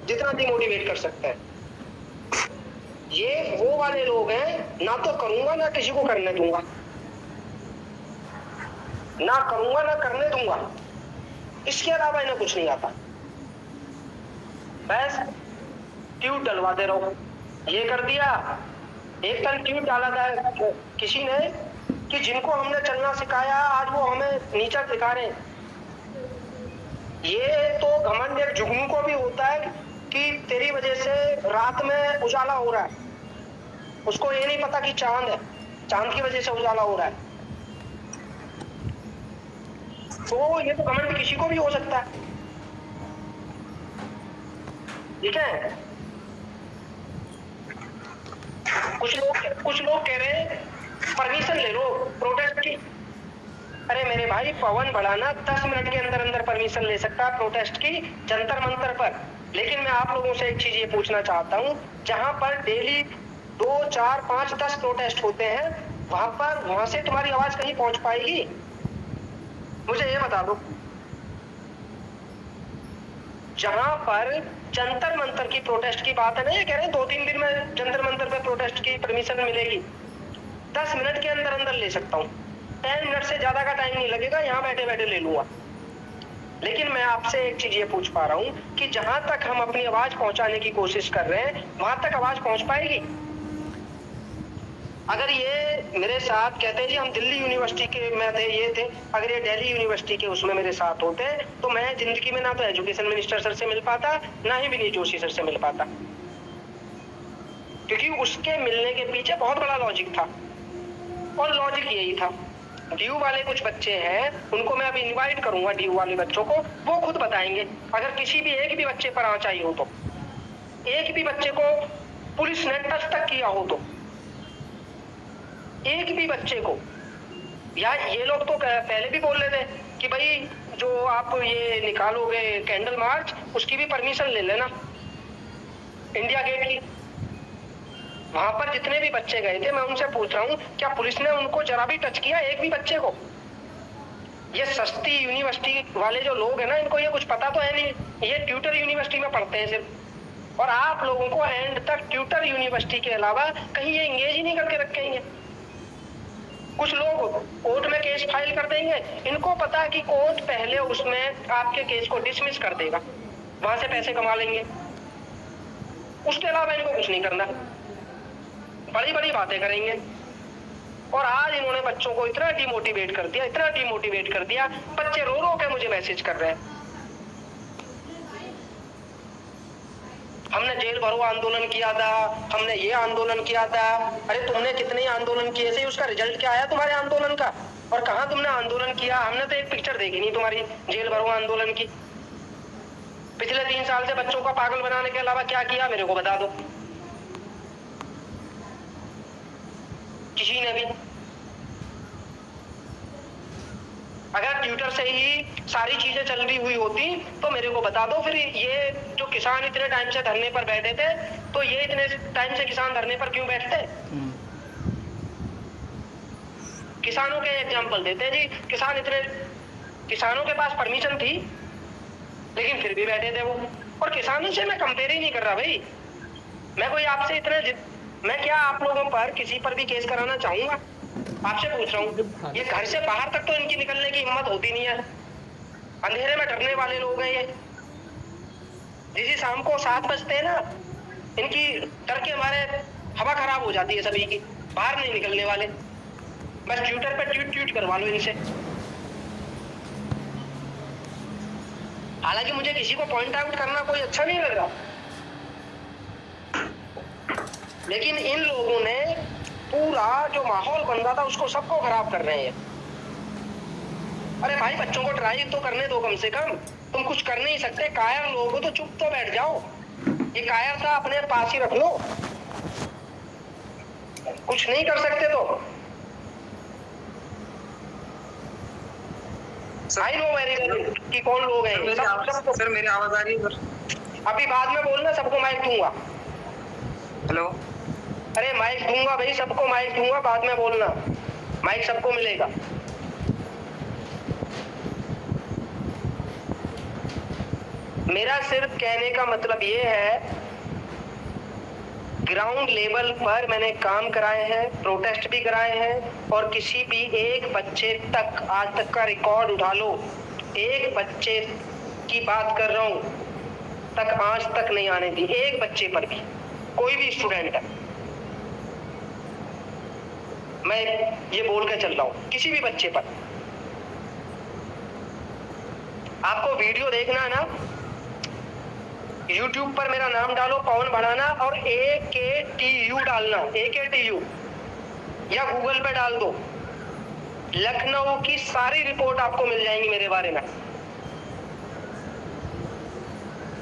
जितना डिमोटिवेट कर सकता है। ये वो वाले लोग हैं, ना तो करूंगा ना किसी को करने दूंगा, ना करूंगा ना करने दूंगा, इसके अलावा इन्हें कुछ नहीं आता। बस ट्यूब डलवाते रहो। ये कर दिया, एक टन ट्यूब डाला था किसी ने कि जिनको हमने चलना सिखाया आज वो हमें नीचा दिखा रहे हैं। ये तो घमंड एक जुगनू को भी होता है कि तेरी वजह से रात में उजाला हो रहा है, उसको ये नहीं पता कि चांद है, चांद की वजह से उजाला हो रहा है। तो ये तो घमंड किसी को भी हो सकता है, ठीक है। कुछ लोग कह रहे हैं परमिशन ले लो प्रोटेस्ट की। अरे मेरे भाई, पवन बढ़ाना 10 मिनट के अंदर अंदर परमिशन ले सकता है प्रोटेस्ट की जंतर मंतर पर। लेकिन मैं आप लोगों से एक चीज ये पूछना चाहता हूँ, जहां पर डेली 2, 4, 5, 10 प्रोटेस्ट होते हैं, वहां से तुम्हारी आवाज कहीं पहुंच पाएगी? मुझे ये बता दो। जहां पर जंतर मंतर की प्रोटेस्ट की बात है ना, ये कह रहे हैं 2-3 दिन में जंतर मंतर पे प्रोटेस्ट की परमिशन मिलेगी। 10 मिनट के अंदर अंदर ले सकता हूँ, 10 मिनट से ज्यादा का टाइम नहीं लगेगा, यहाँ बैठे बैठे ले लूंगा। लेकिन मैं आपसे एक चीज ये पूछ पा रहा हूँ कि जहां तक हम अपनी आवाज पहुंचाने की कोशिश कर रहे हैं, वहां तक आवाज पहुंच पाएगी? अगर ये मेरे साथ कहते हैं जी हम दिल्ली यूनिवर्सिटी के में थे, ये थे, अगर ये दिल्ली यूनिवर्सिटी के उसमें मेरे साथ होते तो मैं जिंदगी में ना तो एजुकेशन मिनिस्टर सर से मिल पाता, ना ही विनीत जोशी सर से मिल पाता, क्योंकि उसके मिलने के पीछे बहुत बड़ा लॉजिक था। और लॉजिक यही था, ड्यू वाले कुछ बच्चे हैं, उनको मैं अभी इनवाइट करूंगा, ड्यू वाले बच्चों को, वो खुद बताएंगे। अगर किसी भी एक भी बच्चे पर आँच आई हो, तो एक भी बच्चे को पुलिस ने टच तक किया हो, तो एक भी बच्चे को, या ये लोग तो पहले भी बोल रहे थे कि भाई जो आप ये निकालोगे कैंडल मार्च, उसकी भी परमिशन ले लेना इंडिया गेट की। वहां पर जितने भी बच्चे गए थे, मैं उनसे पूछ रहा हूँ, क्या पुलिस ने उनको जरा भी टच किया, एक भी बच्चे को? ये सस्ती यूनिवर्सिटी वाले जो लोग हैं ना, इनको ये कुछ पता तो है नहीं, ये ट्यूटर यूनिवर्सिटी में पढ़ते हैं सिर्फ, और आप लोगों को एंड तक ट्यूटर यूनिवर्सिटी के अलावा कहीं ये इंगेज ही नहीं करके रखेंगे। कुछ लोग कोर्ट में केस फाइल कर देंगे, इनको पता है कि कोर्ट पहले उसमें आपके केस को डिसमिस कर देगा, वहां से पैसे कमा लेंगे, उसके अलावा इनको कुछ नहीं करना, बड़ी बड़ी बातें करेंगे। और आज इन्होंने बच्चों को इतना डिमोटिवेट कर दिया, इतना डिमोटिवेट कर दिया, बच्चे रो रो के मुझे मैसेज कर रहे हैं, हमने जेल भरो आंदोलन किया था, हमने ये आंदोलन किया था। अरे तुमने कितने आंदोलन किए थे, उसका रिजल्ट क्या आया तुम्हारे आंदोलन का, और कहां तुमने आंदोलन किया? हमने तो एक पिक्चर देखी नहीं तुम्हारी जेल भरो आंदोलन की। पिछले 3 साल से बच्चों का पागल बनाने के अलावा क्या किया, मेरे को बता दो किसी ने भी। अगर ट्विटर से ही सारी चीजें चल रही हुई होती तो मेरे को बता दो, फिर ये जो किसान इतने टाइम से धरने पर बैठे थे, तो ये इतने टाइम से किसान धरने पर क्यों बैठते? किसानों के एग्जांपल देते हैं जी, किसानों के पास परमिशन थी लेकिन फिर भी बैठे थे वो। और किसानों से मैं कंपेयर ही नहीं कर रहा भाई, मैं कोई आपसे मैं क्या आप लोगों पर किसी पर भी केस कराना चाहूंगा? आपसे पूछ रहा हूँ, ये घर से बाहर तक तो इनकी निकलने की हिम्मत होती नहीं है, अंधेरे में डरने वाले लोग हैं ये। जिसी शाम को 7 बजते हैं ना, इनकी डर के हमारे हवा खराब हो जाती है सभी की, बाहर नहीं निकलने वाले, बस ट्विटर पे ट्वीट करवा लो इनसे। हालांकि मुझे किसी को पॉइंट आउट करना कोई अच्छा नहीं लग रहा, लेकिन इन लोगों ने पूरा जो माहौल बन रहा था उसको सबको खराब कर रहे हैं। अरे भाई बच्चों को ट्राई तो करने दो कम से कम, तुम कुछ कर नहीं सकते, कायर लोग हो तो चुप तो बैठ जाओ, ये कायरता अपने पास ही रख लो, कुछ नहीं कर सकते तो। आई नो वेरी वेल कि कौन लोग हैं सर। मेरी आवाज आ रही है सर? अभी बाद में बोलना, सबको माइक दूंगा। हेलो, अरे माइक दूंगा भाई, सबको माइक दूंगा, बाद में बोलना, माइक सबको मिलेगा। मेरा सिर्फ कहने का मतलब ये है, ग्राउंड लेवल पर मैंने काम कराए हैं, प्रोटेस्ट भी कराए हैं, और किसी भी एक बच्चे तक, आज तक का रिकॉर्ड उठा लो, एक बच्चे की बात कर रहा हूं तक आज तक नहीं आने दी, एक बच्चे पर भी, कोई भी स्टूडेंट है, मैं ये बोल के चल रहा हूं, किसी भी बच्चे पर। आपको वीडियो देखना है ना, YouTube पर मेरा नाम डालो पवन भड़ाना और AKTU डालना, AKTU, या गूगल पे डाल दो, लखनऊ की सारी रिपोर्ट आपको मिल जाएंगी मेरे बारे में।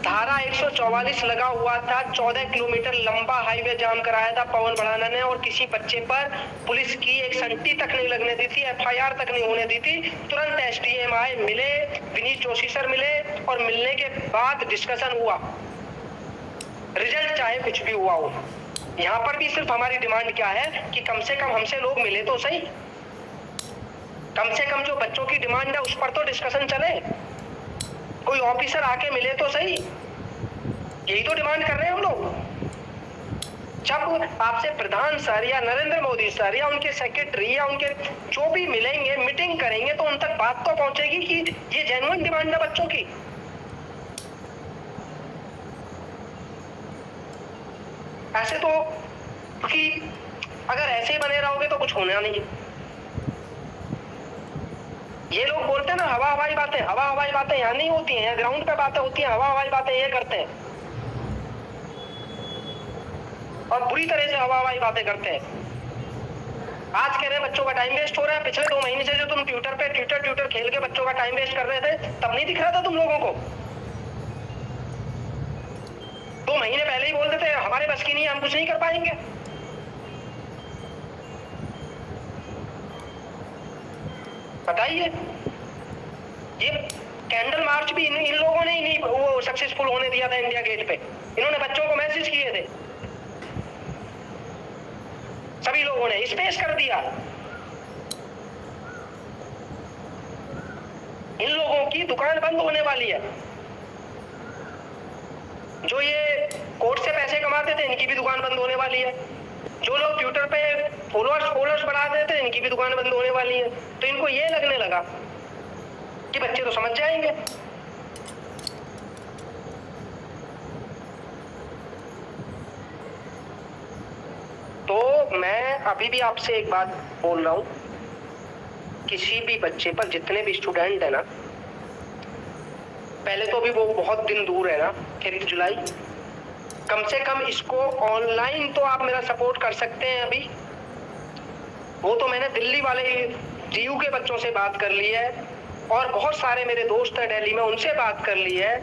धारा 144 लगा हुआ था, 14 किलोमीटर लंबा हाईवे जाम कराया था पवन भड़ाना ने, और किसी बच्चे पर पुलिस की एक संटी तक नहीं लगने दी थी, FIR तक नहीं होने दी थी। तुरंत SDM आए, मिले, विनीत जोशी सर मिले, और मिलने के बाद डिस्कशन हुआ, रिजल्ट चाहे कुछ भी हुआ हो। यहाँ पर भी सिर्फ हमारी डिमांड क्या है कि कम से कम हमसे लोग मिले तो सही, कम से कम जो बच्चों की डिमांड है उस पर तो डिस्कशन चले, कोई ऑफिसर आके मिले तो सही, यही तो डिमांड कर रहे हैं हम लोग। जब आपसे प्रधान सर या नरेंद्र मोदी सर या उनके सेक्रेटरी या उनके जो भी मिलेंगे, मीटिंग करेंगे, तो उन तक बात तो पहुंचेगी कि ये जेन्युइन डिमांड है बच्चों की। ऐसे तो कि अगर ऐसे ही बने रहोगे तो कुछ होना नहीं। ये लोग बोलते हैं ना हवा हवाई बातें, हवा हवाई बातें यहाँ नहीं होती हैं, ग्राउंड पे बातें होती हैं, हवा हवाई बातें ये करते हैं, और बुरी तरह से हवा हवाई बातें करते हैं। आज कह रहे बच्चों का टाइम वेस्ट हो रहा है, पिछले 2 महीने से जो तुम ट्विटर खेल के बच्चों का टाइम वेस्ट कर रहे थे, तब नहीं दिख रहा था तुम लोगों को? 2 महीने पहले ही बोलते थे हमारे बस की नहीं, हम कुछ नहीं कर पाएंगे। बताइए, ये कैंडल मार्च भी इन लोगों ने ही नहीं वो सक्सेसफुल होने दिया था इंडिया गेट पे। इन्होंने बच्चों को मैसेज किए थे, सभी लोगों ने स्पेस कर दिया। इन लोगों की दुकान बंद होने वाली है। जो ये कोर्ट से पैसे कमाते थे, इनकी भी दुकान बंद होने वाली है। जो लोग ट्विटर पे फॉलोअर्स बढ़ा देते, इनकी भी दुकान बंद होने वाली है। तो इनको ये लगने लगा कि बच्चे तो समझ जाएंगे। तो मैं अभी भी आपसे एक बात बोल रहा हूं, किसी भी बच्चे पर, जितने भी स्टूडेंट है ना, पहले तो अभी वो बहुत दिन दूर है ना, 3 जुलाई, कम से कम इसको ऑनलाइन तो आप मेरा सपोर्ट कर सकते हैं। अभी वो तो मैंने दिल्ली वाले DU के बच्चों से बात कर ली है, और बहुत सारे मेरे दोस्त हैं दिल्ली में, उनसे बात कर ली है।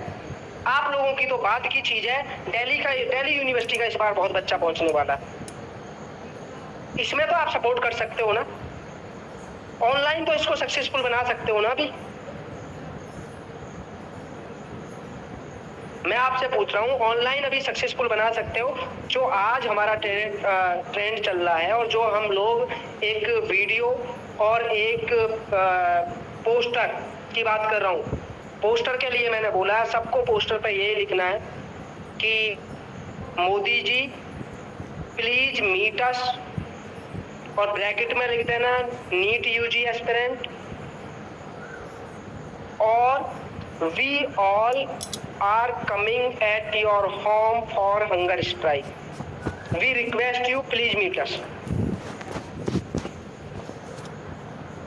आप लोगों की तो बात की चीज है, दिल्ली यूनिवर्सिटी का इस बार बहुत बच्चा पहुंचने वाला है, इसमें तो आप सपोर्ट कर सकते हो ना, ऑनलाइन तो इसको सक्सेसफुल बना सकते हो ना। अभी मैं आपसे पूछ रहा हूँ, ऑनलाइन अभी सक्सेसफुल बना सकते हो? जो आज हमारा ट्रेंड चल रहा है, और जो हम लोग एक वीडियो और एक पोस्टर की बात कर रहा हूँ, पोस्टर के लिए मैंने बोला है सबको पोस्टर पे ये लिखना है कि Modi ji please meet us, और ब्रैकेट में लिख देना नीट UG एस्पिरेंट, और we all are coming at your home for hunger strike. We request you please meet us.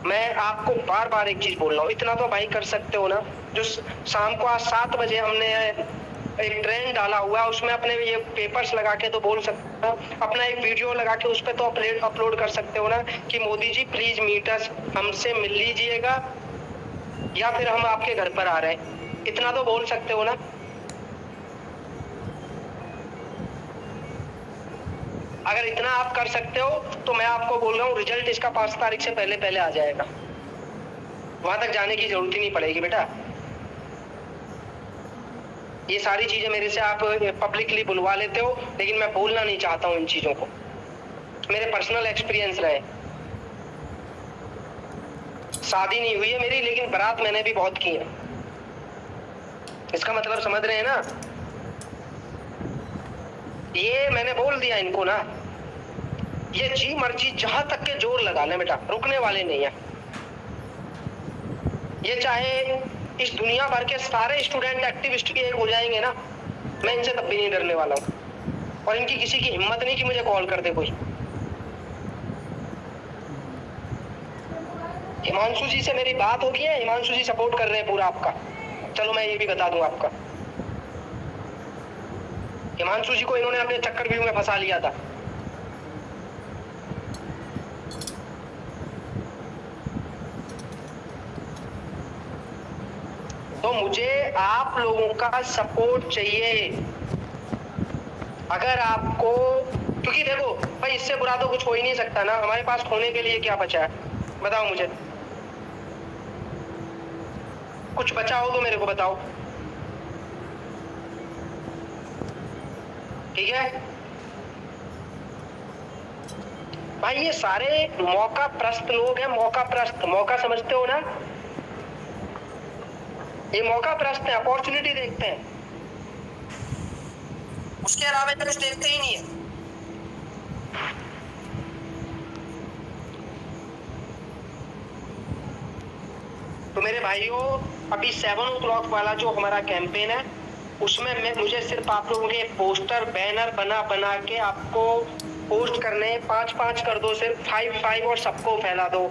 मैं आपको बार बार एक चीज बोल रहा हूँ, इतना तो भाई कर सकते हो ना। जो शाम को आज 7 बजे हमने एक ट्रेंड डाला हुआ है, उसमें अपने ये पेपर्स लगा के तो बोल सकते हो, अपना एक वीडियो लगा के उस पर तो अपलोड कर सकते हो ना कि मोदी जी प्लीज मीट अस, हमसे मिल लीजिएगा, या फिर हम आपके घर पर आ रहे हैं। इतना तो बोल सकते हो ना। अगर इतना आप कर सकते हो तो मैं आपको बोल रहा हूँ रिजल्ट इसका 5 तारीख से पहले आ जाएगा, वहां तक जाने की जरूरत ही नहीं पड़ेगी बेटा। ये सारी चीजें मेरे से आप पब्लिकली बुलवा लेते हो, लेकिन मैं बोलना नहीं चाहता हूँ इन चीजों को, मेरे पर्सनल एक्सपीरियंस रहे। शादी नहीं हुई है मेरी, लेकिन बारात मैंने भी बहुत की है, इसका मतलब समझ रहे हैं ना? ये मैंने बोल दिया इनको ना, ये जी मर्जी जहां तक के जोर लगा ले बेटा, रुकने वाले नहीं है। ये चाहे इस दुनिया भर के सारे स्टूडेंट एक्टिविस्ट के एक हो जाएंगे ना, मैं इनसे तब भी नहीं डरने वाला हूँ। और इनकी किसी की हिम्मत नहीं कि मुझे कॉल कर दे कोई। हिमांशु जी से मेरी बात होगी है, हिमांशु जी सपोर्ट कर रहे हैं पूरा आपका। चलो मैं ये भी बता दूं आपका, हिमांशु जी को इन्होंने अपने चक्रव्यूह में फंसा लिया था। तो मुझे आप लोगों का सपोर्ट चाहिए। अगर आपको, क्योंकि देखो भाई इससे बुरा तो कुछ हो ही नहीं सकता ना, हमारे पास खोने के लिए क्या बचा है बताओ मुझे, कुछ बचा हो तो मेरे को बताओ, ठीक है भाई। ये सारे मौका प्रस्त लोग हैं, मौका प्रस्त, मौका समझते हो ना, ये मौका प्रस्त है, अपॉर्चुनिटी देखते हैं, उसके अलावा कुछ देखते ही नहीं है। तो मेरे भाइयों, अभी 7 o'clock वाला जो हमारा कैंपेन है, उसमें मुझे सिर्फ आप लोगों के पोस्टर बैनर बना के आपको पोस्ट करने, 5-5 कर दो, सिर्फ 5-5 और सबको फैला दो।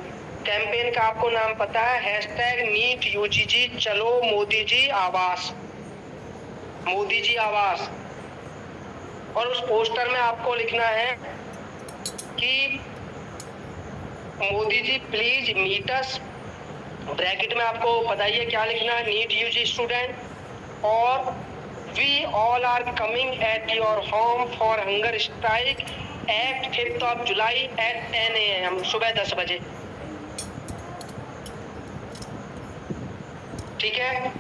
कैंपेन का आपको नाम पता है, #NEET-UGG चलो मोदी जी आवास, मोदी जी आवास। और उस पोस्टर में आपको लिखना है कि Modi ji please meet us, bracket में आपको बताइए क्या लिखना है, नीट यूजी स्टूडेंट, और we all are coming at your home for hunger strike at 5 July at 10 AM, सुबह 10 बजे। ठीक है,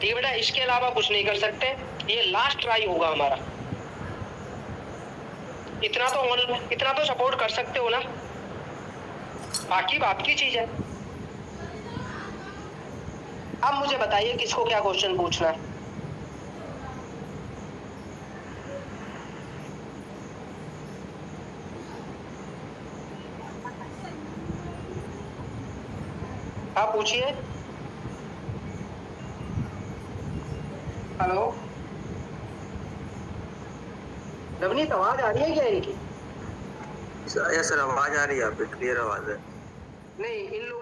ठीक बेटा, इसके अलावा कुछ नहीं कर सकते, ये लास्ट ट्राई होगा हमारा। इतना तो सपोर्ट कर सकते हो ना, बाकी बात की चीज है। अब मुझे बताइए किसको क्या क्वेश्चन पूछना है। आप पूछिए। हेलो नवनीत, आवाज आ रही है क्या इनकी? सर आवाज आ रही है, आप क्लियर आवाज है। नहीं, इन लोगों